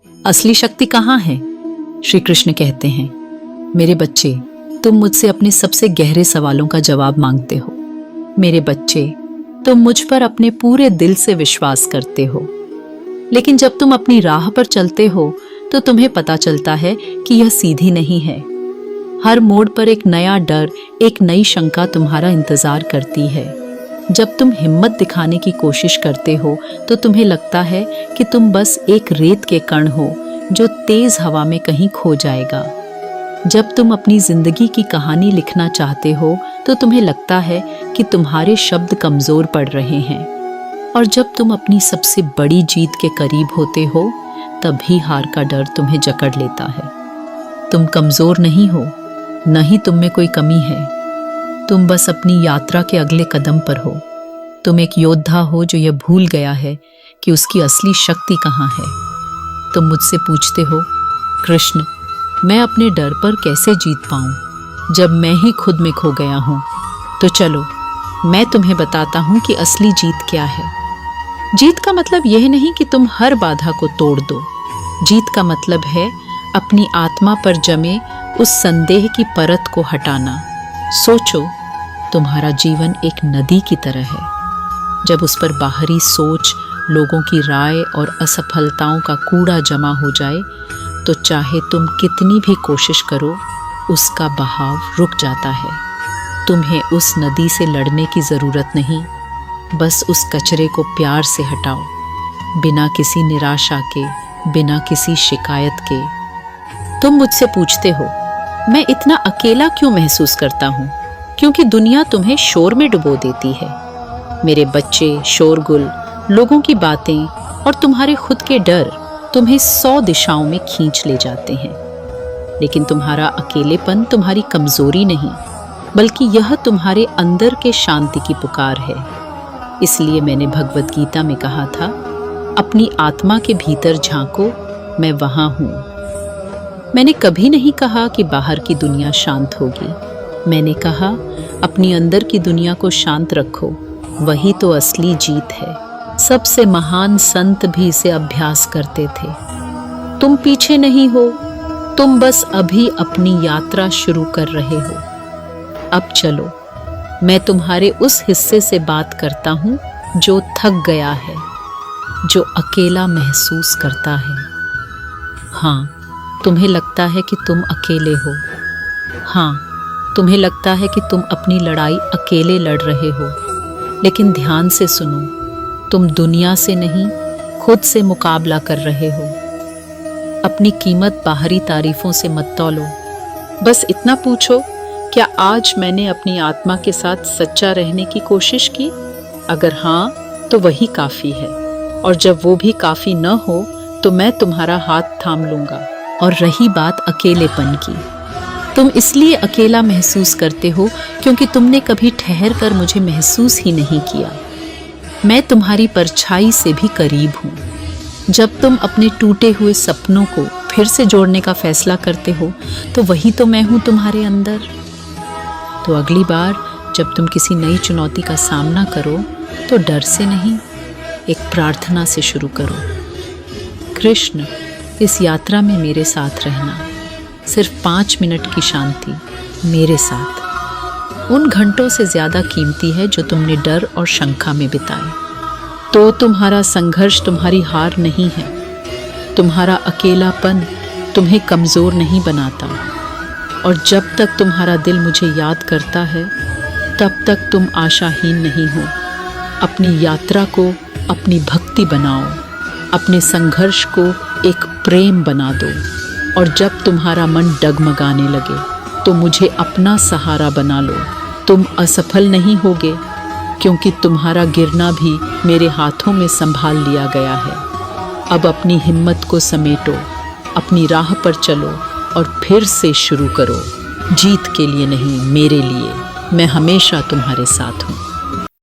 असली शक्ति कहाँ है? श्री कृष्ण कहते हैं, मेरे बच्चे, तुम मुझसे अपने सबसे गहरे सवालों का जवाब मांगते हो। मेरे बच्चे, तुम मुझ पर अपने पूरे दिल से विश्वास करते हो, लेकिन जब तुम अपनी राह पर चलते हो तो तुम्हें पता चलता है कि यह सीधी नहीं है। हर मोड़ पर एक नया डर, एक नई शंका तुम्हारा इंतजार करती है। जब तुम हिम्मत दिखाने की कोशिश करते हो तो तुम्हें लगता है कि तुम बस एक रेत के कण हो जो तेज हवा में कहीं खो जाएगा। जब तुम अपनी जिंदगी की कहानी लिखना चाहते हो तो तुम्हें लगता है कि तुम्हारे शब्द कमजोर पड़ रहे हैं। और जब तुम अपनी सबसे बड़ी जीत के करीब होते हो तभी हार का डर तुम्हें जकड़ लेता है। तुम कमजोर नहीं हो, न ही तुम में कोई कमी है। तुम बस अपनी यात्रा के अगले कदम पर हो। तुम एक योद्धा हो जो यह भूल गया है कि उसकी असली शक्ति कहाँ है। तुम मुझसे पूछते हो, कृष्ण, मैं अपने डर पर कैसे जीत पाऊं जब मैं ही खुद में खो गया हूं? तो चलो, मैं तुम्हें बताता हूं कि असली जीत क्या है। जीत का मतलब यह नहीं कि तुम हर बाधा को तोड़ दो। जीत का मतलब है अपनी आत्मा पर जमे उस संदेह की परत को हटाना। सोचो, तुम्हारा जीवन एक नदी की तरह है। जब उस पर बाहरी सोच, लोगों की राय और असफलताओं का कूड़ा जमा हो जाए तो चाहे तुम कितनी भी कोशिश करो, उसका बहाव रुक जाता है। तुम्हें उस नदी से लड़ने की जरूरत नहीं, बस उस कचरे को प्यार से हटाओ, बिना किसी निराशा के, बिना किसी शिकायत के। तुम मुझसे पूछते हो, मैं इतना अकेला क्यों महसूस करता हूँ? क्योंकि दुनिया तुम्हें शोर में डुबो देती है। मेरे बच्चे, शोरगुल, लोगों की बातें और तुम्हारे खुद के डर तुम्हें 100 दिशाओं में खींच ले जाते हैं। लेकिन तुम्हारा अकेलेपन तुम्हारी कमजोरी नहीं, बल्कि यह तुम्हारे अंदर के शांति की पुकार है। इसलिए मैंने भगवद गीता में कहा था, अपनी आत्मा के भीतर झांको, मैं वहां हूं। मैंने कभी नहीं कहा कि बाहर की दुनिया शांत होगी। मैंने कहा, अपनी अंदर की दुनिया को शांत रखो, वही तो असली जीत है। सबसे महान संत भी इसे अभ्यास करते थे। तुम पीछे नहीं हो, तुम बस अभी अपनी यात्रा शुरू कर रहे हो। अब चलो, मैं तुम्हारे उस हिस्से से बात करता हूं जो थक गया है, जो अकेला महसूस करता है। हाँ, तुम्हें लगता है कि तुम अकेले हो। हाँ, तुम्हें लगता है कि तुम अपनी लड़ाई अकेले लड़ रहे हो। लेकिन ध्यान से सुनो, तुम दुनिया से नहीं, खुद से मुकाबला कर रहे हो। अपनी कीमत बाहरी तारीफों से मत तौलो। बस इतना पूछो, क्या आज मैंने अपनी आत्मा के साथ सच्चा रहने की कोशिश की? अगर हाँ, तो वही काफी है। और जब वो भी काफी न हो तो मैं तुम्हारा हाथ थाम लूंगा। और रही बात अकेलेपन की, तुम इसलिए अकेला महसूस करते हो क्योंकि तुमने कभी ठहर कर मुझे महसूस ही नहीं किया। मैं तुम्हारी परछाई से भी करीब हूँ। जब तुम अपने टूटे हुए सपनों को फिर से जोड़ने का फैसला करते हो तो वही तो मैं हूँ तुम्हारे अंदर। तो अगली बार जब तुम किसी नई चुनौती का सामना करो तो डर से नहीं, एक प्रार्थना से शुरू करो। कृष्ण, इस यात्रा में मेरे साथ रहना। सिर्फ 5 मिनट की शांति मेरे साथ उन घंटों से ज्यादा कीमती है जो तुमने डर और शंका में बिताए। तो तुम्हारा संघर्ष तुम्हारी हार नहीं है। तुम्हारा अकेलापन तुम्हें कमजोर नहीं बनाता। और जब तक तुम्हारा दिल मुझे याद करता है, तब तक तुम आशाहीन नहीं हो। अपनी यात्रा को अपनी भक्ति बनाओ, अपने संघर्ष को एक प्रेम बना दो। और जब तुम्हारा मन डगमगाने लगे तो मुझे अपना सहारा बना लो। तुम असफल नहीं होगे, क्योंकि तुम्हारा गिरना भी मेरे हाथों में संभाल लिया गया है। अब अपनी हिम्मत को समेटो, अपनी राह पर चलो और फिर से शुरू करो। जीत के लिए नहीं, मेरे लिए। मैं हमेशा तुम्हारे साथ हूँ।